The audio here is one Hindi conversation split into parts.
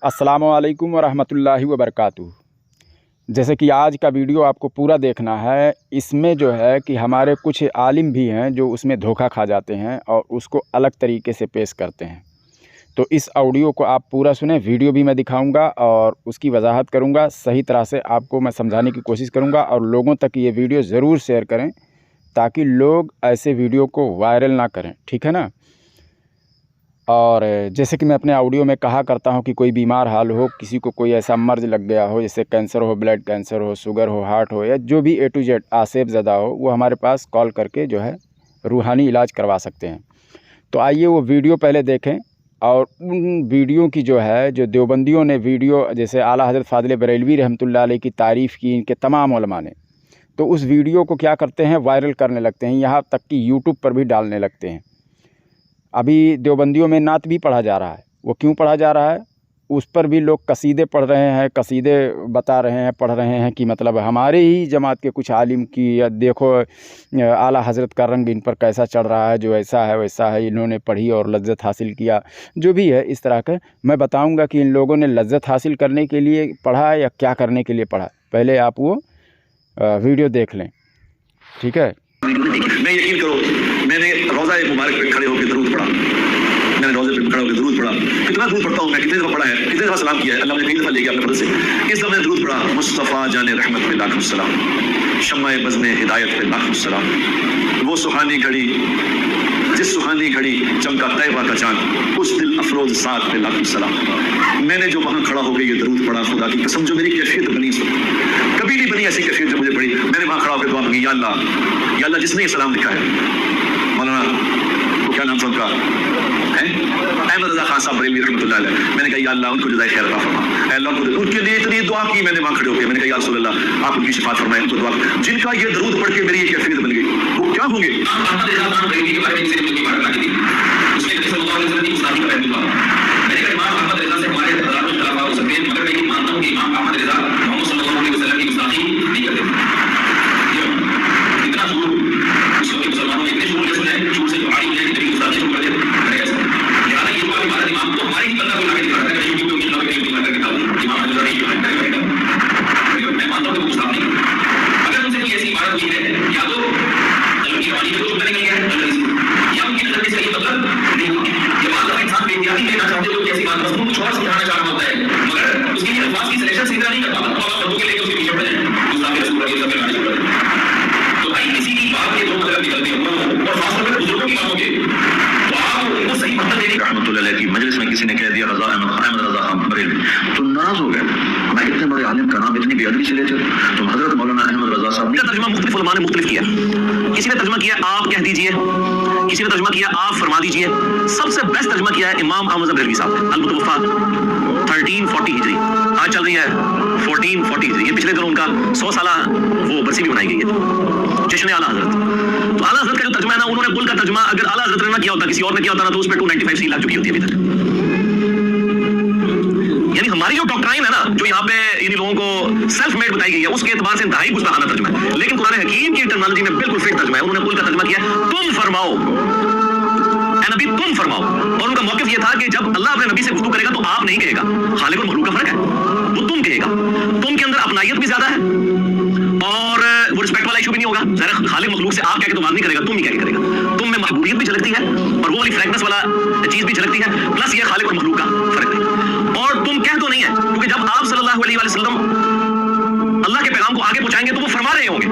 अस्सलामुअलैकुम वरहमतुल्लाहि वबरकातुहू। जैसे कि आज का वीडियो आपको पूरा देखना है। इसमें जो है कि हमारे कुछ आलिम भी हैं जो उसमें धोखा खा जाते हैं और उसको अलग तरीके से पेश करते हैं। तो इस ऑडियो को आप पूरा सुने। वीडियो भी मैं दिखाऊंगा और उसकी वजाहत करूंगा, सही तरह से आपको मैं समझाने की कोशिश करूंगा और लोगों तक ये वीडियो ज़रूर शेयर करें ताकि लोग ऐसे वीडियो को वायरल ना करें, ठीक है ना। और जैसे कि मैं अपने ऑडियो में कहा करता हूं कि कोई बीमार हाल हो, किसी को कोई ऐसा मर्ज़ लग गया हो, जैसे कैंसर हो, ब्लड कैंसर हो, शुगर हो, हार्ट हो, या जो भी A to Z आसेब ज़दा हो, वो हमारे पास कॉल करके जो है रूहानी इलाज करवा सकते हैं। तो आइए वो वीडियो पहले देखें और उन वीडियो की जो है, जो देवबंदियों ने वीडियो, जैसे आला हज़रत फ़ाज़िल बरेलवी रहमतुल्लाह अलैह की तारीफ़ की इनके तमाम उलमा ने, तो उस वीडियो को क्या करते हैं, वायरल करने लगते हैं, यहाँ तक कि यूट्यूब पर भी डालने लगते हैं। अभी देवबंदियों में नात भी पढ़ा जा रहा है। वो क्यों पढ़ा जा रहा है, उस पर भी लोग कसीदे पढ़ रहे हैं, कसीदे बता रहे हैं, पढ़ रहे हैं कि मतलब हमारे ही जमात के कुछ आलिम की, या देखो आला हज़रत का रंग इन पर कैसा चढ़ रहा है, जो ऐसा है वैसा है, इन्होंने पढ़ी और लज्जत हासिल किया, जो भी है इस तरह का। मैं बताऊंगा कि इन लोगों ने लज्जत हासिल करने के लिए पढ़ा या क्या करने के लिए पढ़ा। पहले आप वो वीडियो देख लें, ठीक है। मैं यकीन करो, मैंने रोज़ा मुबारक पे खड़े होकर दरूद पढ़ा, मैंने रोज़े पे खड़े होकर दरूद पढ़ा। कितना दरूद पढ़ता हूँ मैं, कितने दफ़ा पढ़ा है, कितने दफ़ा सलाम किया है, अल्लाह ने कई दफ़ा ले गया अपने पद से। इस दफ़ा मैंने दरूद पढ़ा, मुस्तफ़ा जाने रहमत पे लाखों सलाम, शम्मा बज़्म हिदायत पे लाखों सलाम, वो सुहानी घड़ी जिस सुहानी घड़ी चमका तैबा का चांद, उस दिल अफरोज साथ पे लाखों सलाम। मैंने जो वहाँ खड़ा होकर ये दरूद पढ़ा, खुदा की कसम जो मेरी कैफियत बनी, कभी नहीं बनी ऐसी कैफियत जो मुझे पड़ी। मैंने वहाँ खड़ा होकर दुआ मांगी, या अल्लाह जिसने ये सलाम लिखा है, मौलाना वो क्या नाम था उनका, अहमद रज़ा खान साहब बरेलवी रहमतुल्लाह अलैह, मैंने कहा या अल्लाह उनको जज़ाए खैर अता फरमा, अल्लाह उनके लिए इतनी दुआ की। मैंने वहाँ खड़े होकर मैंने कहा या रसूल अल्लाह आप उनकी शिफात फरमाएं, उनको दुआ, जिनका ये दरूद पढ़ के मेरी ये कैफियत बन गई, वो क्या होंगे। की मजलिस में किसी ने कह दिया रज़ा अहमद रज़ा खान बरेलवी, तो नाराज हो गए। मैं इतने बड़े आलिम का नाम इतनी बेअदबी से लेते, तो हजरत मौलाना अहमद रज़ा साहब ने तर्जुमा मुख्तलिफ उलमा ने मुख्तलिफ किया। किसी ने तर्जुमा किया आप कह दीजिए, किसी ने तर्जुमा किया आप फरमा दीजिए। सबसे बेस्ट तर्जुमा किया है इमाम अहमद बरेलवी साहब, अल-मुतवफ़ा 1340 हिजरी, आज चल रही है 1440 हिजरी। ये पिछले दिनों उनका 100 साला वो बरसी भी मनाई गई है, जश्न आला हजरत। तो आला हजरत का जो तर्जुमा है ना, उन्होंने कुल का तर्जुमा अगर आला हजरत ने ना किया होता, किसी और ने किया होता ना, तो उस पर 295 सी लग चुकी होती है अभी तक। यानी हमारी जो डॉक्ट्राइन है ना, जो यहाँ पे इन लोगों को सेल्फ मेड बताई गई है, उसके एतबार से इंतहाई गुस्ताखाना तर्जुमा है। लेकिन कुरान हकीम की टर्मिनोलॉजी में बिल्कुल फिट तर्जुमा है। उन्होंने कुल का तर्जुमा किया तुम फरमाओ, नबी तुम फरमाओ। और उनका मौक़िफ़ ये था कि जब अल्लाह अपने नबी से गुफ्तगू करेगा तो आप नहीं कहेगा, खालिक और मखलूक का फर्क है, वो तुम कहेगा। तुम के अंदर अपनायत भी ज्यादा है और वो रिस्पेक्ट वाला इशू भी नहीं होगा। जरा खालिक मखलूक से आप कह के तो बात नहीं करेगा, तुम ही कह के करेगा। तुम में महबूबियत भी झलकती है और वो वाली फ्रैंकनेस वाला चीज भी झलकती है, प्लस ये खालिक और मखलूक का फर्क है। और तुम कह तो नहीं है, क्योंकि जब आप सल्लल्लाहु अलैहि वसल्लम अल्लाह के पैगाम को आगे पहुंचाएंगे तो वो फरमा रहे होंगे,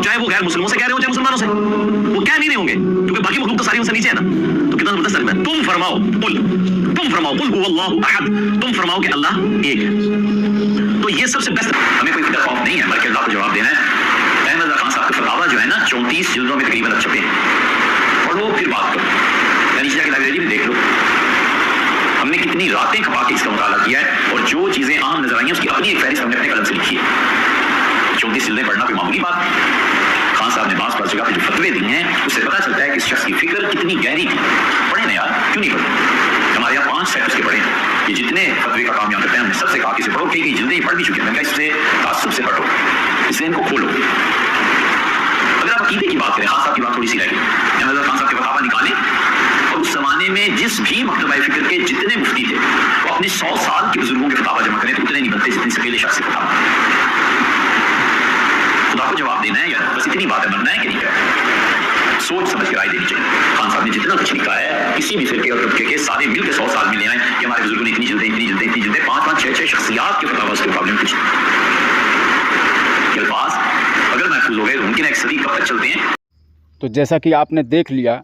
चाहे वो गैर मुस्लिमों से कह रहे हो चाहे मुसलमानों से, वो कह नहीं रहे होंगे, क्योंकि बाकी मखलूक तो सारी उनसे नीचे है ना। तो कितना जबरदस्त तर्जुमा है, तुम फरमाओ कुल, तुम फरमाओ कुल हुवल्लाहु अहद, तुम फरमाओ कि अल्लाह एक है। तो ये सबसे बेस्ट। हमें कोई फिक्र खौफ नहीं है, बल्कि अल्लाह को जवाब देना है। अहमद रज़ा खान साहब के फतावा जो है ना 34 जिल्दों में तकरीबन छपे हैं, और वो फिर बात करो, यानी नीचे लाइब्रेरी में देख लो, हमने कितनी रातें खपा के इसका मुताला किया है, और जो चीजें आम नजर आई हैं उसकी अपनी एक फहरिस्त हमने अपने कलम से लिखी है। 34 जिल्दें पढ़ना कोई मामूली बात। खान साहब ने बास जगह पे जो फतवे दिए हैं, उससे पता चलता है कि इस शख्स की फिक्र कितनी गहरी थी। पढ़े ना यार, क्यों नहीं पढ़े। हमारे यहाँ 5 सेट उसके पढ़े हैं, ये जितने फतवे का काम यहाँ करते हैं, हमने सबसे कहा कि इसे पढ़ो, कई जिल्दें पढ़ भी चुके हैं। इससे तासुब से पढ़ो, इससे इनको खोलो। अगर आप अकीदे की बात करें, खान साहब की बात थोड़ी सी रह गई, खान साहब के फतावा निकालें और उस जमाने में जिस भी मकतबा फिक्र के जितने मुफ्ती थे वो अपने 100 साल के बुजुर्गों के फतावा जमा करें तो उतने नहीं बनते जितने से पहले शख्स के फतावा। खुदा को जवाब देना है या बस इतनी बात है, मरना है कि नहीं है, सोच समझ के राय देनी चाहिए। खान साहब ने जितना कुछ लिखा है किसी भी फिरके और तबके के सारे मिलकर 100 साल में ले आए कि हमारे बुजुर्गों ने इतनी जल्दी 5-5 6-6 शख्सियात के फतावा उसके मुकाबले में कुछ अल्फाज अगर महफूज हो गए तो उनकी एक सदी कब तक चलते हैं। तो जैसा कि आपने देख लिया,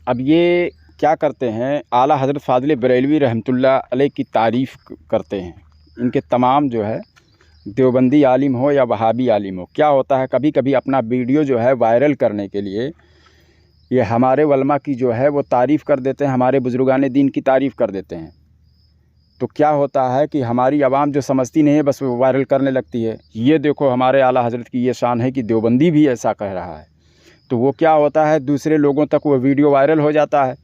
अब ये क्या करते हैं, आला हज़रत फ़ाज़िल बरेलवी रहमतुल्लाह अलैह की तारीफ़ करते हैं। इनके तमाम जो है देवबंदी आलिम हो या वहाबी आलिम हो, क्या होता है कभी कभी अपना वीडियो जो है वायरल करने के लिए ये हमारे उलमा की जो है वो तारीफ़ कर देते हैं, हमारे बुज़ुर्गान दीन की तारीफ़ कर देते हैं। तो क्या होता है कि हमारी आवाम जो समझती नहीं है बस वो वायरल करने लगती है, ये देखो हमारे आला हज़रत की ये शान है कि देवबंदी भी ऐसा कह रहा है। तो वो क्या होता है, दूसरे लोगों तक वो वीडियो वायरल हो जाता है,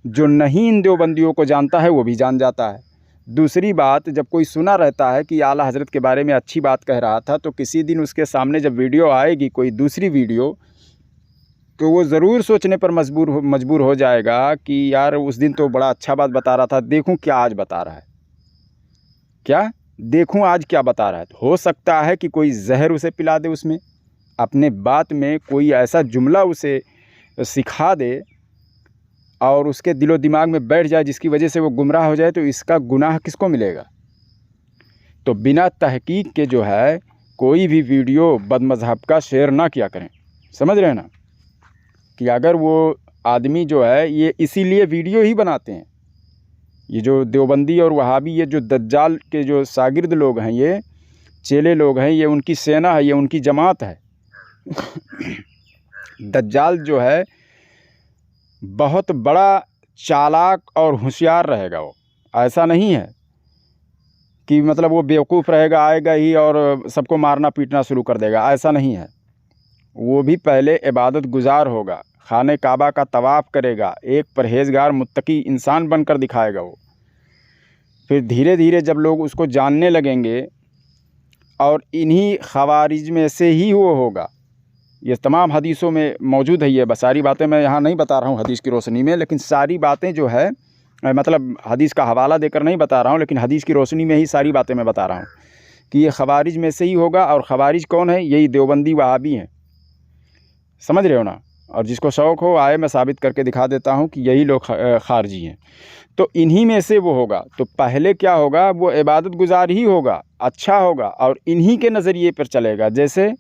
जो नहीं इन देवबंदियों को जानता है वो भी जान जाता है। दूसरी बात, जब कोई सुना रहता है कि आला हज़रत के बारे में अच्छी बात कह रहा था, तो किसी दिन उसके सामने जब वीडियो आएगी कोई दूसरी वीडियो, तो वो ज़रूर सोचने पर मजबूर हो जाएगा कि यार उस दिन तो बड़ा अच्छा बात बता रहा था, देखूं क्या आज बता रहा है, क्या देखूं आज क्या बता रहा है। तो हो सकता है कि कोई जहर उसे पिला दे, उसमें अपने बात में कोई ऐसा जुमला उसे सिखा दे और उसके दिलो दिमाग में बैठ जाए जिसकी वजह से वो गुमराह हो जाए, तो इसका गुनाह किसको मिलेगा। तो बिना तहकीक के जो है कोई भी वीडियो बदमज़हब का शेयर ना किया करें। समझ रहे हैं ना, कि अगर वो आदमी जो है ये इसीलिए वीडियो ही बनाते हैं, ये जो देवबंदी और वहाबी, ये जो दज्जाल के जो शागिर्द लोग हैं, ये चेले लोग हैं, ये उनकी सेना है, ये उनकी जमात है। दज्जाल जो है बहुत बड़ा चालाक और होशियार रहेगा। वो ऐसा नहीं है कि मतलब वो बेवकूफ़ रहेगा, आएगा ही और सबको मारना पीटना शुरू कर देगा, ऐसा नहीं है। वो भी पहले इबादत गुजार होगा, खाने काबा का तवाफ़ करेगा, एक परहेज़गार मुत्तकी इंसान बनकर दिखाएगा वो। फिर धीरे धीरे जब लोग उसको जानने लगेंगे और इन्हीं खवारिज में से ही वो होगा। ये तमाम हदीसों में मौजूद है, ये सारी बातें मैं यहाँ नहीं बता रहा हूँ हदीस की रोशनी में, लेकिन सारी बातें जो है मतलब हदीस का हवाला देकर नहीं बता रहा हूँ, लेकिन हदीस की रोशनी में ही सारी बातें मैं बता रहा हूँ कि ये खवारिज में से ही होगा। और खवारिज कौन है, यही देवबंदी वहाबी हैं। समझ रहे हो ना। और जिसको शौक़ हो आए, मैं साबित करके दिखा देता हूँ कि यही लोग खारजी हैं। तो इन्हीं में से वो होगा। तो पहले क्या होगा, वो इबादत गुजार ही होगा, अच्छा होगा और इन्हीं के नज़रिए पर चलेगा। जैसे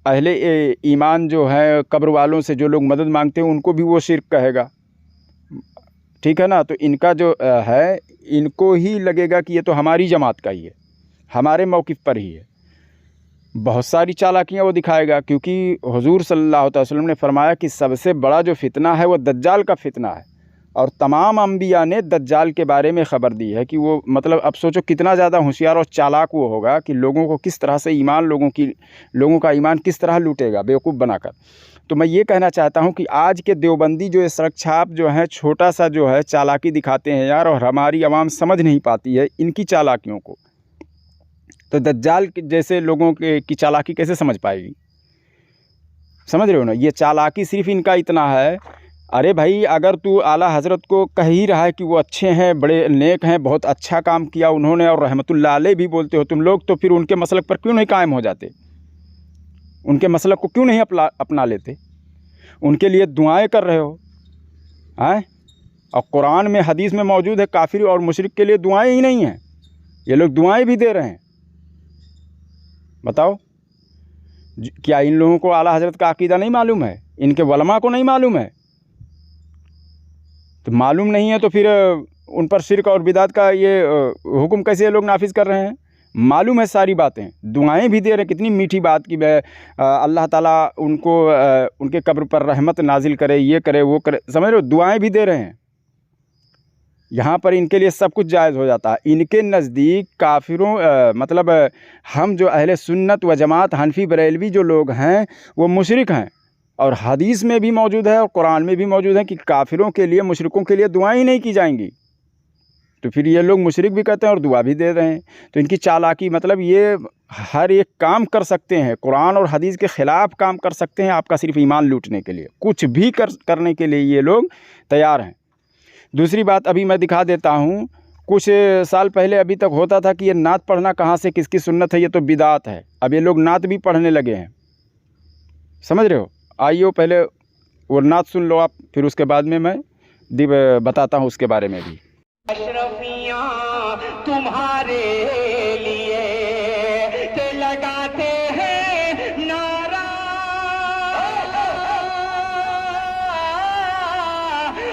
अहले ईमान जो है, कब्र वालों से जो लोग मदद मांगते हैं उनको भी वो शिर्क कहेगा, ठीक है ना। तो इनका जो है, इनको ही लगेगा कि ये तो हमारी जमात का ही है, हमारे मौक़िफ़ पर ही है। बहुत सारी चालाकियाँ वो दिखाएगा, क्योंकि हुज़ूर सल्लल्लाहु अलैहि वसल्लम ने फरमाया कि सबसे बड़ा जो फितना है वो दज्जाल का फितना है। और तमाम अंबिया ने दज्जाल के बारे में ख़बर दी है कि वो मतलब अब सोचो कितना ज़्यादा होशियार और चालाक वो होगा कि लोगों को किस तरह से लोगों का ईमान किस तरह लूटेगा बेवकूफ़ बनाकर। तो मैं ये कहना चाहता हूँ कि आज के देवबंदी जो सड़क छाप जो हैं, छोटा सा जो है चालाकी दिखाते हैं यार, और हमारी आवाम समझ नहीं पाती है इनकी चालाकियों को। तो दज्जाल जैसे लोगों की चालाकी कैसे समझ पाएगी। समझ रहे हो ना। ये चालाकी सिर्फ इनका इतना है, अरे भाई अगर तू आला हज़रत को कह ही रहा है कि वो अच्छे हैं, बड़े नेक हैं, बहुत अच्छा काम किया उन्होंने और रहमतुल्लाह अलैह भी बोलते हो तुम लोग, तो फिर उनके मसलक पर क्यों नहीं कायम हो जाते, उनके मसलक को क्यों नहीं अपना लेते, उनके लिए दुआएं कर रहे हो हैं। और कुरान में हदीस में मौजूद है काफिर और मुशरिक के लिए दुआएं ही नहीं हैं, ये लोग दुआएं भी दे रहे हैं। बताओ, क्या इन लोगों को आला हज़रत का अकीदा नहीं मालूम है, इनके उलमा को नहीं मालूम है। तो मालूम नहीं है तो फिर उन पर शिर्क और बिदात का ये हुक्म कैसे ये लोग नाफिज कर रहे हैं। मालूम है सारी बातें, दुआएं भी दे रहे हैं। कितनी मीठी बात की अल्लाह ताला उनको उनके कब्र पर रहमत नाजिल करे, ये करे वो करे, समझ रहे हो, दुआएं भी दे रहे हैं। यहाँ पर इनके लिए सब कुछ जायज़ हो जाता है। इनके नज़दीक काफिरों मतलब हम जो अहले सुन्नत व जमात हनफी बरेलवी जो लोग हैं वो मुशरिक हैं। और हदीस में भी मौजूद है और कुरान में भी मौजूद है कि काफिरों के लिए, मुशरिकों के लिए दुआएं ही नहीं की जाएंगी। तो फिर ये लोग मुशरिक भी कहते हैं और दुआ भी दे रहे हैं। तो इनकी चालाकी मतलब ये हर एक काम कर सकते हैं, कुरान और हदीस के ख़िलाफ़ काम कर सकते हैं, आपका सिर्फ ईमान लूटने के लिए, कुछ भी करने के लिए ये लोग तैयार हैं। दूसरी बात अभी मैं दिखा देता हूँ, कुछ साल पहले अभी तक होता था कि ये नात पढ़ना कहाँ से किसकी सुन्नत है, ये तो बिदात है। अब ये लोग नात भी पढ़ने लगे हैं, समझ रहे हो। आइए पहले वो नात सुन लो आप, फिर उसके बाद में मैं बताता हूँ उसके बारे में भी। अशरफियाँ तुम्हारे लिए के लगाते हैं नारा,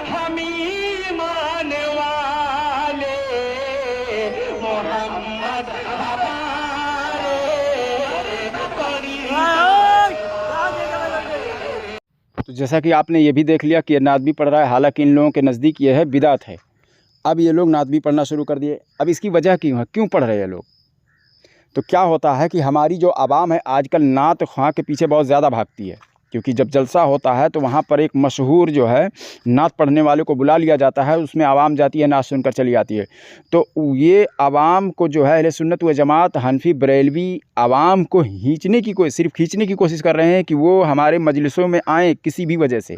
हम ईमान वाले मोहम्मद हमारे तो जैसा कि आपने ये भी देख लिया कि ये नात भी पढ़ रहा है, हालांकि इन लोगों के नज़दीक ये है बिदात है। अब ये लोग नात भी पढ़ना शुरू कर दिए। अब इसकी वजह क्यों है, क्यों पढ़ रहे हैं लोग? तो क्या होता है कि हमारी जो आवाम है आजकल नात ख्वां के पीछे बहुत ज़्यादा भागती है, क्योंकि जब जलसा होता है तो वहाँ पर एक मशहूर जो है नात पढ़ने वाले को बुला लिया जाता है, उसमें आवाम जाती है, नात सुनकर चली आती है। तो ये आवाम को जो है अहले सुन्नत व जमात हनफी बरेलवी आवाम को सिर्फ खींचने की कोशिश कर रहे हैं कि वो हमारे मजलिसों में आएँ किसी भी वजह से।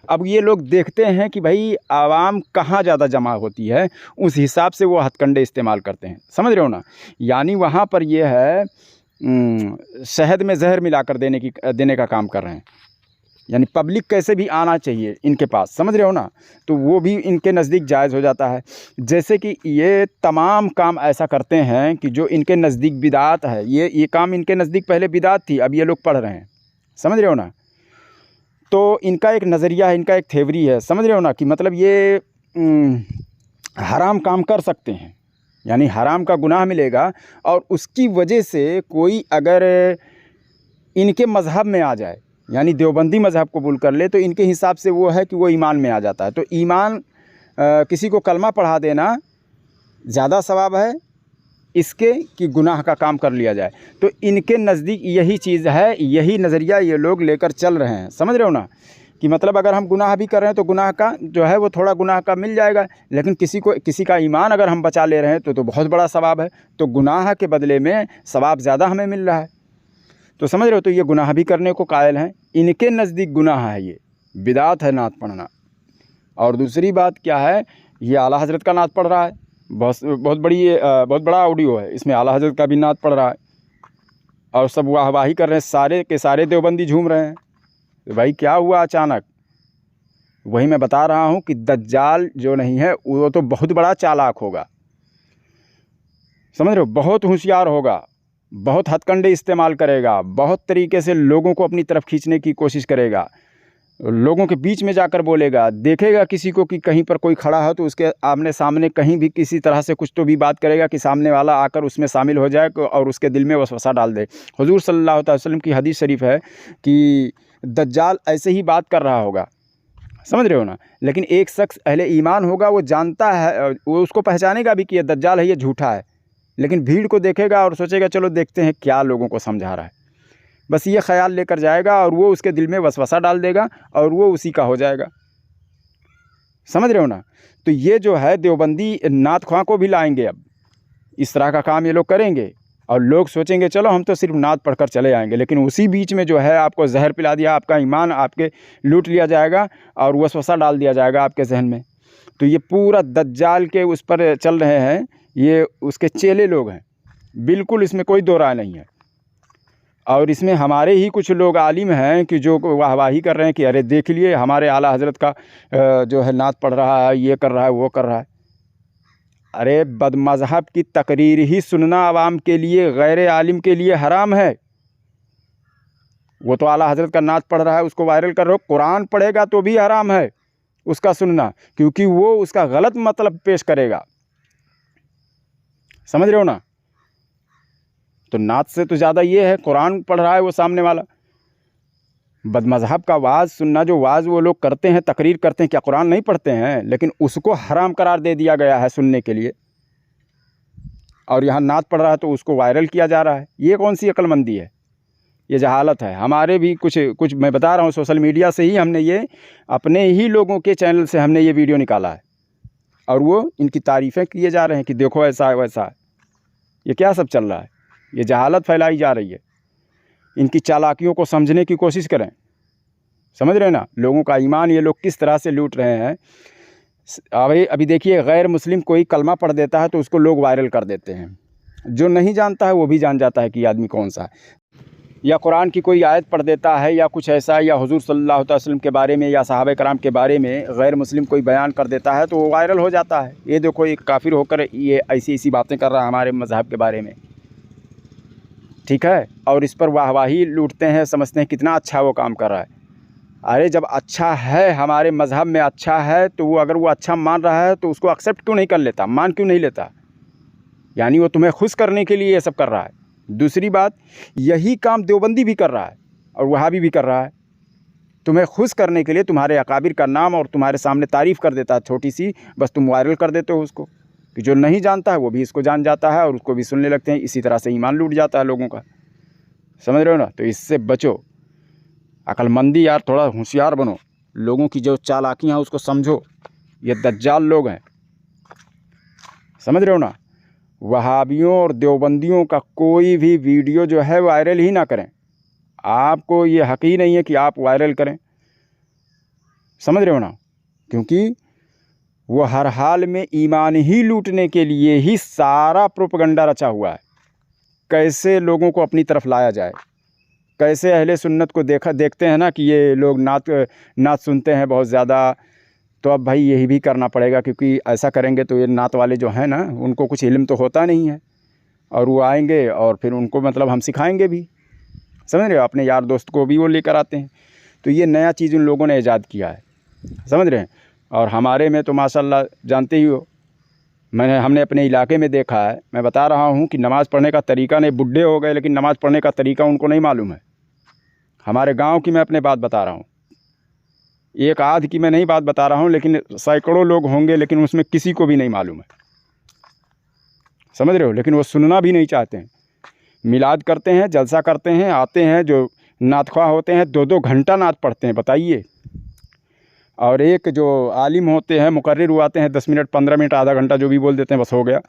अब ये लोग देखते हैं कि भाई आवाम कहाँ ज़्यादा जमा होती है, उस हिसाब से वो हथकंडे इस्तेमाल करते हैं, समझ रहे हो ना। यानी वहाँ पर ये है शहद में जहर मिलाकर देने का काम कर रहे हैं। यानी पब्लिक कैसे भी आना चाहिए इनके पास, समझ रहे हो ना, तो वो भी इनके नज़दीक जायज़ हो जाता है। जैसे कि ये तमाम काम ऐसा करते हैं कि जो इनके नज़दीक बिदात है, ये काम इनके नज़दीक पहले बिदात थी, अब ये लोग पढ़ रहे हैं, समझ रहे हो ना। तो इनका एक नज़रिया है, इनका एक थेवरी है, समझ रहे हो ना, कि मतलब ये हराम काम कर सकते हैं, यानी हराम का गुनाह मिलेगा, और उसकी वजह से कोई अगर इनके मज़हब में आ जाए, यानी देवबंदी मज़हब कबूल कर ले, तो इनके हिसाब से वो है कि वो ईमान में आ जाता है। तो ईमान किसी को कलमा पढ़ा देना ज़्यादा सवाब है इसके कि गुनाह का काम कर लिया जाए। तो इनके नज़दीक यही चीज़ है, यही नज़रिया ये लोग लेकर चल रहे हैं, समझ रहे हो ना, कि मतलब अगर हम गुनाह भी कर रहे हैं तो गुनाह का जो है वो थोड़ा गुनाह का मिल जाएगा, लेकिन किसी का ईमान अगर हम बचा ले रहे हैं तो बहुत बड़ा सवाब है। तो गुनाह के बदले में सवाब ज़्यादा हमें मिल रहा है, तो समझ रहे हो। तो ये गुनाह भी करने को कायल हैं, इनके नज़दीक गुनाह है, ये बिदात है नात पढ़ना। और दूसरी बात क्या है, ये आला हज़रत का नात पढ़ रहा है, बहुत बड़ा ऑडियो है, इसमें आला हज़रत का भी नात पढ़ रहा है, और सब वाहवाही कर रहे हैं, सारे के सारे देवबंदी झूम रहे हैं। तो भाई क्या हुआ अचानक? वही मैं बता रहा हूँ कि दज्जाल जो नहीं है वो तो बहुत बड़ा चालाक होगा, समझ रहे हो, बहुत होशियार होगा, बहुत हथकंडे इस्तेमाल करेगा, बहुत तरीके से लोगों को अपनी तरफ खींचने की कोशिश करेगा, लोगों के बीच में जाकर बोलेगा, देखेगा किसी को कि कहीं पर कोई खड़ा है तो उसके आमने सामने कहीं भी किसी तरह से कुछ तो भी बात करेगा कि सामने वाला आकर उसमें शामिल हो जाए और उसके दिल में वसवसा डाल दे। हुजूर सल्लल्लाहु अलैहि वसल्लम की हदीस शरीफ है कि दज्जाल ऐसे ही बात कर रहा होगा, समझ रहे हो ना। लेकिन एक शख्स अहले ईमान होगा, वो जानता है, वो उसको पहचानेगा भी कि ये दज्जाल है, ये झूठा है, लेकिन भीड़ को देखेगा और सोचेगा चलो देखते हैं क्या लोगों को समझा रहा है, बस ये ख्याल लेकर जाएगा और वो उसके दिल में वसवसा डाल देगा और वो उसी का हो जाएगा, समझ रहे हो ना। तो ये जो है देवबंदी नात ख्वां को भी लाएंगे, अब इस तरह का काम ये लोग करेंगे और लोग सोचेंगे चलो हम तो सिर्फ नात पढ़कर चले आएंगे, लेकिन उसी बीच में जो है आपको जहर पिला दिया, आपका ईमान आपके लूट लिया जाएगा और वसवसा डाल दिया जाएगा आपके जहन में। तो ये पूरा दज्जाल के उस पर चल रहे हैं, ये उसके चेले लोग हैं, बिल्कुल इसमें कोई दो राय नहीं है। और इसमें हमारे ही कुछ लोग आलिम हैं कि जो वाहवाही कर रहे हैं कि अरे देख लिए हमारे आला हज़रत का जो है नात पढ़ रहा है, ये कर रहा है, वो कर रहा है। अरे बदमज़हब की तकरीर ही सुनना आवाम के लिए, गैर आलिम के लिए हराम है। वो तो आला हज़रत का नात पढ़ रहा है, उसको वायरल कर रहे हो, कुरान पढ़ेगा तो भी हराम है उसका सुनना, क्योंकि वो उसका गलत मतलब पेश करेगा, समझ रहे हो ना। तो नात से तो ज़्यादा ये है, कुरान पढ़ रहा है वो सामने वाला। बदमज़हब का वाज़ सुनना, जो वाज़ वो लोग करते हैं, तकरीर करते हैं, क्या कुरान नहीं पढ़ते हैं? लेकिन उसको हराम करार दे दिया गया है सुनने के लिए, और यहाँ नात पढ़ रहा है तो उसको वायरल किया जा रहा है। ये कौन सी अक्लमंदी है? ये जहालत है। हमारे भी कुछ मैं बता रहा हूँ, सोशल मीडिया से ही हमने ये अपने ही लोगों के चैनल से हमने ये वीडियो निकाला है, और वो इनकी तारीफ़ें किए जा रहे हैं कि देखो ऐसा है वैसा है। ये क्या सब चल रहा है? ये जहालत फैलाई जा रही है। इनकी चालाकियों को समझने की कोशिश करें, समझ रहे हैं ना। लोगों का ईमान ये लोग किस तरह से लूट रहे हैं। अभी देखिए, गैर मुस्लिम कोई कलमा पढ़ देता है तो उसको लोग वायरल कर देते हैं। जो नहीं जानता है वो भी जान जाता है कि ये आदमी कौन सा है। या कुरान की कोई आयत पढ़ देता है या कुछ ऐसा, या हुजूर सल्लल्लाहु अलैहि वसल्लम के बारे में या सहाबा कराम के बारे में गैर मुस्लिम कोई बयान कर देता है तो वो वायरल हो जाता है। ये देखो, एक काफिर होकर ये ऐसी ऐसी बातें कर रहा है हमारे मज़हब के बारे में, ठीक है, और इस पर वाहवाही लूटते हैं, समझते हैं कितना अच्छा वो काम कर रहा है। अरे जब अच्छा है, हमारे मज़हब में अच्छा है, तो वो अगर वो अच्छा मान रहा है तो उसको एक्सेप्ट क्यों नहीं कर लेता, मान क्यों नहीं लेता? यानी वो तुम्हें खुश करने के लिए ये सब कर रहा है। दूसरी बात, यही काम देवबंदी भी कर रहा है और वहाबी भी कर रहा है। तुम्हें खुश करने के लिए तुम्हारे अकाबिर का नाम और तुम्हारे सामने तारीफ़ कर देता है छोटी सी, बस तुम वायरल कर देते हो उसको, कि जो नहीं जानता है वो भी इसको जान जाता है और उसको भी सुनने लगते हैं। इसी तरह से ईमान लूट जाता है लोगों का, समझ रहे हो ना? तो इससे बचो, अक्लमंदी यार, थोड़ा होशियार बनो, लोगों की जो चालाकियाँ हैं उसको समझो। ये दज्जाल लोग हैं, समझ रहे हो ना? वहाबियों और देवबंदियों का कोई भी वीडियो जो है वायरल ही ना करें। आपको ये हक ही नहीं है कि आप वायरल करें, समझ रहे हो ना? क्योंकि वो हर हाल में ईमान ही लूटने के लिए ही सारा प्रोपगंडा रचा हुआ है। कैसे लोगों को अपनी तरफ लाया जाए, कैसे अहले सुन्नत को देखते हैं ना कि ये लोग नात सुनते हैं बहुत ज़्यादा, तो अब भाई यही भी करना पड़ेगा, क्योंकि ऐसा करेंगे तो ये नात वाले जो हैं ना, उनको कुछ इल्म तो होता नहीं है, और वो आएंगे और फिर उनको मतलब हम सिखाएंगे भी, समझ रहे हो? अपने यार दोस्त को भी वो लेकर आते हैं। तो ये नया चीज़ उन लोगों ने ईजाद किया है, समझ रहे हैं? और हमारे में तो माशाल्लाह जानते ही हो, हमने अपने इलाके में देखा है। मैं बता रहा हूँ कि नमाज़ पढ़ने का तरीका नहीं, बुढ़े हो गए लेकिन नमाज़ पढ़ने का तरीका उनको नहीं मालूम है। हमारे गांव की मैं अपने बात बता रहा हूँ, एक आध की मैं नहीं बात बता रहा हूँ, लेकिन सैकड़ों लोग होंगे लेकिन उसमें किसी को भी नहीं मालूम है, समझ रहे हो? लेकिन वो सुनना भी नहीं चाहते हैं। मिलाद करते हैं, जलसा करते हैं, आते हैं, जो नातख्वाह होते हैं 2-2 घंटा नात पढ़ते हैं, बताइए। और एक जो आलिम होते हैं, मुकर्रिर वो आते हैं 10 मिनट 15 मिनट आधा घंटा जो भी बोल देते हैं, बस हो गया।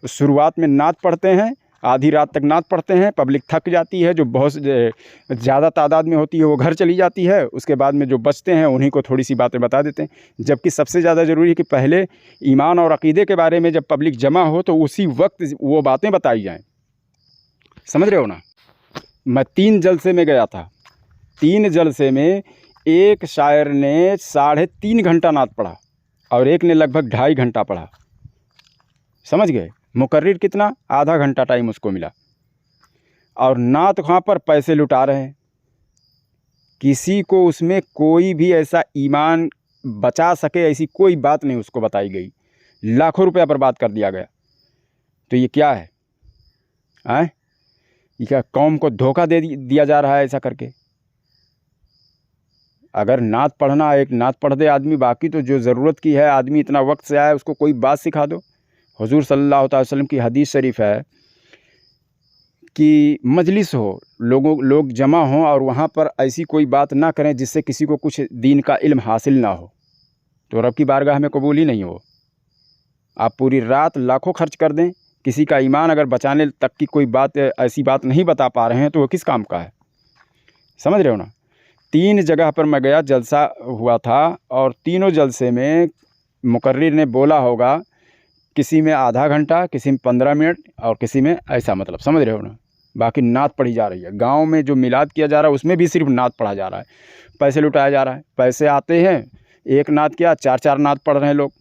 तो शुरुआत में नात पढ़ते हैं, आधी रात तक नात पढ़ते हैं, पब्लिक थक जाती है, जो बहुत ज़्यादा तादाद में होती है वो घर चली जाती है। उसके बाद में जो बचते हैं उन्हीं को थोड़ी सी बातें बता देते हैं, जबकि सबसे ज़्यादा ज़रूरी है कि पहले ईमान और अक़ीदे के बारे में जब पब्लिक जमा हो तो उसी वक्त वो बातें बताई जाएँ, समझ रहे हो ना? मैं 3 जलसे में गया था, 3 जलसे में एक शायर ने 3.5 घंटा नात पढ़ा और एक ने लगभग 2.5 घंटा पढ़ा, समझ गए? मुकर्रिर कितना, आधा घंटा टाइम उसको मिला। और नात ख़्वाह पर पैसे लुटा रहे हैं, किसी को उसमें कोई भी ऐसा ईमान बचा सके ऐसी कोई बात नहीं उसको बताई गई, लाखों रुपया बर्बाद कर दिया गया। तो ये क्या है? ये क्या कौम को धोखा दे दिया जा रहा है ऐसा करके? अगर नात पढ़ना, एक नात पढ़ दे आदमी, बाकी तो जो ज़रूरत की है, आदमी इतना वक्त से आया उसको कोई बात सिखा दो। हुजूर सल्लल्लाहु अलैहि वसल्लम की हदीस शरीफ है कि मजलिस हो, लोग जमा हों और वहाँ पर ऐसी कोई बात ना करें जिससे किसी को कुछ दीन का इल्म हासिल ना हो, तो रब की बारगाह में कबूल ही नहीं हो। आप पूरी रात लाखों खर्च कर दें, किसी का ईमान अगर बचाने तक की कोई बात, ऐसी बात नहीं बता पा रहे हैं तो वो किस काम का है, समझ रहे हो ना? 3 जगह पर मैं गया, जलसा हुआ था, और तीनों जलसे में मुकर्रिर ने बोला होगा, किसी में आधा घंटा, किसी में 15 मिनट और किसी में ऐसा, मतलब समझ रहे हो ना? बाकी नात पढ़ी जा रही है। गांव में जो मिलाद किया जा रहा है उसमें भी सिर्फ नात पढ़ा जा रहा है, पैसे लुटाया जा रहा है। पैसे आते हैं, एक नात क्या 4-4 नात पढ़ रहे हैं लोग,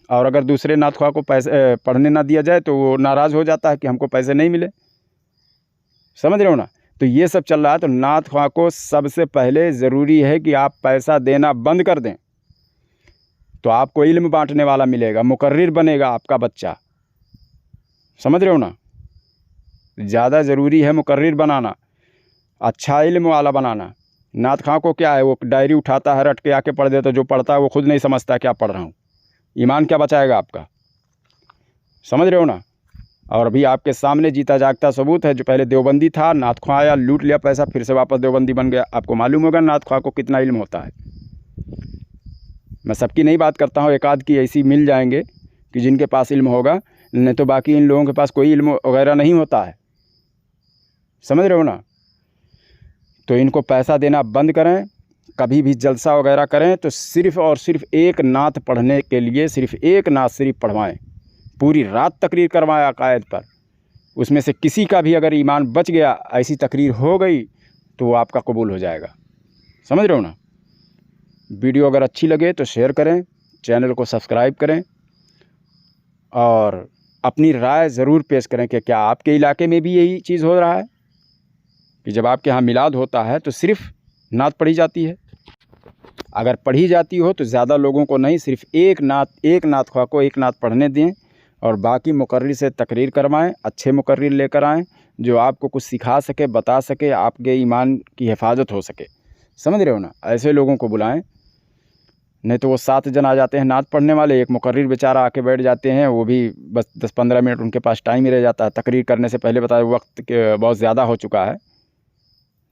और अगर दूसरे नात ख्वाह को पैसे पढ़ने ना दिया जाए तो वो नाराज़ हो जाता है कि हमको पैसे नहीं मिले, समझ रहे हो ना? तो ये सब चल रहा है। तो नात ख्वाह को सबसे पहले ज़रूरी है कि आप पैसा देना बंद कर दें, तो आपको इल्म बांटने वाला मिलेगा, मुकर्रिर बनेगा आपका बच्चा, समझ रहे हो ना? ज़्यादा ज़रूरी है मुकर्रिर बनाना, अच्छा इल्म वाला बनाना। नात ख्वाह को क्या है, वो डायरी उठाता है, रट के आके पढ़ देता, जो पढ़ता है वो खुद नहीं समझता क्या पढ़ रहा हूँ। ईमान क्या बचाएगा आपका, समझ रहे हो ना? और अभी आपके सामने जीता जागता सबूत है, जो पहले देवबंदी था, नात ख्वाह आया, लूट लिया पैसा, फिर से वापस देवबंदी बन गया। आपको मालूम होगा नात ख्वाह को कितना इल्म होता है। मैं सबकी नहीं बात करता हूँ, एक आध की ऐसी मिल जाएंगे कि जिनके पास इल्म होगा, नहीं तो बाकी इन लोगों के पास कोई इल्म वगैरह नहीं होता है, समझ रहे हो ना? तो इनको पैसा देना बंद करें, कभी भी जलसा वगैरह करें तो सिर्फ़ और सिर्फ एक नात पढ़ने के लिए सिर्फ एक नात शरीफ पढ़वाएं, पूरी रात तकरीर करवाएं अकायद पर। उसमें से किसी का भी अगर ईमान बच गया, ऐसी तकरीर हो गई तो वो आपका कबूल हो जाएगा। समझ रहे हो ना। वीडियो अगर अच्छी लगे तो शेयर करें, चैनल को सब्सक्राइब करें और अपनी राय ज़रूर पेश करें कि क्या आपके इलाके में भी यही चीज़ हो रहा है कि जब आपके यहाँ मिलाद होता है तो सिर्फ़ नात पढ़ी जाती है। अगर पढ़ी जाती हो तो ज़्यादा लोगों को नहीं, सिर्फ़ एक नात ख्वाह को एक नात पढ़ने दें और बाकी मुकर्रिर से तकरीर करवाएं। अच्छे मुकर्रिर लेकर आएँ जो आपको कुछ सिखा सके, बता सके, आपके ईमान की हिफाजत हो सके। समझ रहे हो ना। ऐसे लोगों को बुलाएं, नहीं तो वो 7 जन आ जाते हैं नात पढ़ने वाले, एक मुकर्रिर बेचारा आके बैठ जाते हैं, वो भी बस 10-15 मिनट उनके पास टाइम ही रह जाता है। तकरीर करने से पहले बताए वक्त के बहुत ज़्यादा हो चुका है।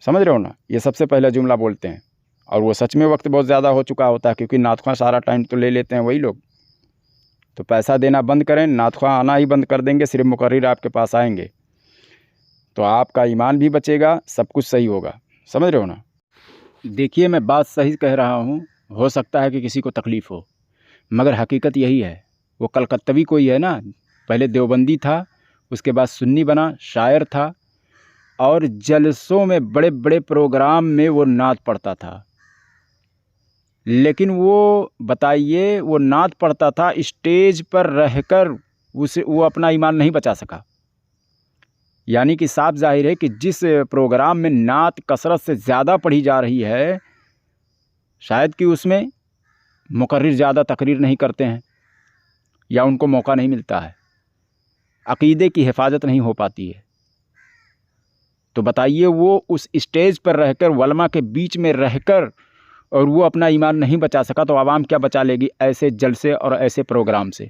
समझ रहे हो ना। ये सबसे पहला जुमला बोलते हैं और वो सच में वक्त बहुत ज़्यादा हो चुका होता है, क्योंकि नात ख्वाह सारा टाइम तो ले लेते हैं वही लोग। तो पैसा देना बंद करें, नात ख्वाह आना ही बंद कर देंगे, सिर्फ मुकर्रिर आपके पास आएंगे तो आपका ईमान भी बचेगा, सब कुछ सही होगा। समझ रहे हो ना। देखिए, मैं बात सही कह रहा हूँ, हो सकता है कि किसी को तकलीफ़ हो, मगर हकीकत यही है। वो कलकत्तवी कोई है ना, पहले देवबंदी था, उसके बाद सुन्नी बना, शायर था और जलसों में बड़े बड़े प्रोग्राम में वो नात पढ़ता था। लेकिन वो बताइए, वो नात पढ़ता था, स्टेज पर रहकर वो अपना ईमान नहीं बचा सका। यानी कि साफ जाहिर है कि जिस प्रोग्राम में नात कसरत से ज़्यादा पढ़ी जा रही है, शायद कि उसमें मुकर्रिर ज़्यादा तकरीर नहीं करते हैं या उनको मौका नहीं मिलता है, अक़ीदे की हिफाजत नहीं हो पाती है। तो बताइए, वो उस स्टेज पर रहकर, वलमा के बीच में रहकर, और वो अपना ईमान नहीं बचा सका तो आवाम क्या बचा लेगी ऐसे जलसे और ऐसे प्रोग्राम से।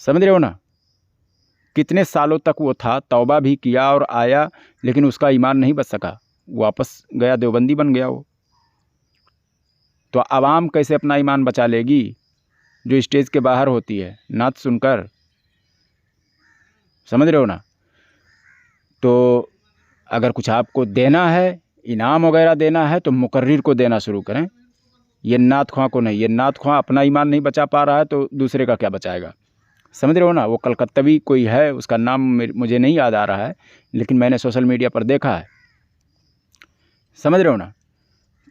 समझ रहे हो ना। कितने सालों तक वो था, तौबा भी किया और आया, लेकिन उसका ईमान नहीं बच सका, वापस गया, देवबंदी बन गया वो। तो आवाम कैसे अपना ईमान बचा लेगी जो स्टेज के बाहर होती है नात सुनकर। समझ रहे हो ना। तो अगर कुछ आपको देना है, इनाम वगैरह देना है, तो मुकर्रिर को देना शुरू करें, ये नात ख्वाह को नहीं। ये नात ख्वाह अपना ईमान नहीं बचा पा रहा है तो दूसरे का क्या बचाएगा। समझ रहे हो ना। वो कलकत्तवी कोई है, उसका नाम मुझे नहीं याद आ रहा है, लेकिन मैंने सोशल मीडिया पर देखा है। समझ रहे हो ना।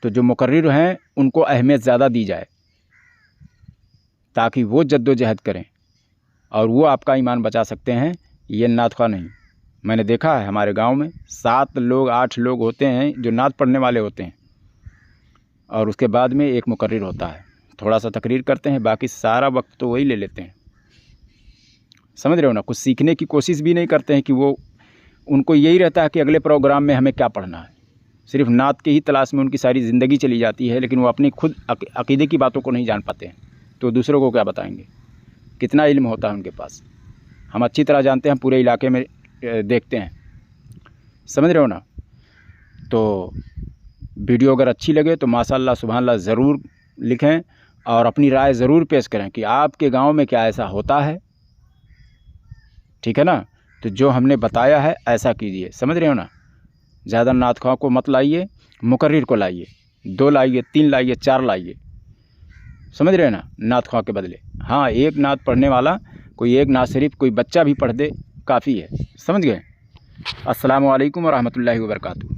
तो जो मुकर्रिर हैं उनको अहमियत ज़्यादा दी जाए ताकि वो जद्दोजहद करें और वो आपका ईमान बचा सकते हैं, ये नात ख्वाह नहीं। मैंने देखा है हमारे गांव में 7 लोग 8 लोग होते हैं जो नात पढ़ने वाले होते हैं और उसके बाद में एक मुकर्रिर होता है, थोड़ा सा तकरीर करते हैं, बाकी सारा वक्त तो वही ले लेते हैं। समझ रहे हो ना। कुछ सीखने की कोशिश भी नहीं करते हैं कि वो, उनको यही रहता है कि अगले प्रोग्राम में हमें क्या पढ़ना है। सिर्फ नात की ही तलाश में उनकी सारी ज़िंदगी चली जाती है, लेकिन वो अपनी खुद अक़ीदे की बातों को नहीं जान पाते हैं, तो दूसरों को क्या बताएंगे। कितना इल्म होता है उनके पास, हम अच्छी तरह जानते हैं, पूरे इलाके में देखते हैं। समझ रहे हो ना। तो वीडियो अगर अच्छी लगे तो माशाअल्लाह सुभानअल्लाह ज़रूर लिखें और अपनी राय ज़रूर पेश करें कि आपके गांव में क्या ऐसा होता है। ठीक है ना। तो जो हमने बताया है ऐसा कीजिए। समझ रहे हो ना। ज़्यादा नात ख्वाह को मत लाइए, मुकर्रिर को लाइए, 2 लाइए, 3 लाइए, 4 लाइए। समझ रहे हैं ना। नात ख्वाह के बदले हाँ, एक नात पढ़ने वाला, कोई एक नात शरीफ कोई बच्चा भी पढ़ दे, काफ़ी है। समझ गए। अस्सलामु अलैकुम व रहमतुल्लाहि व बरकातुहू।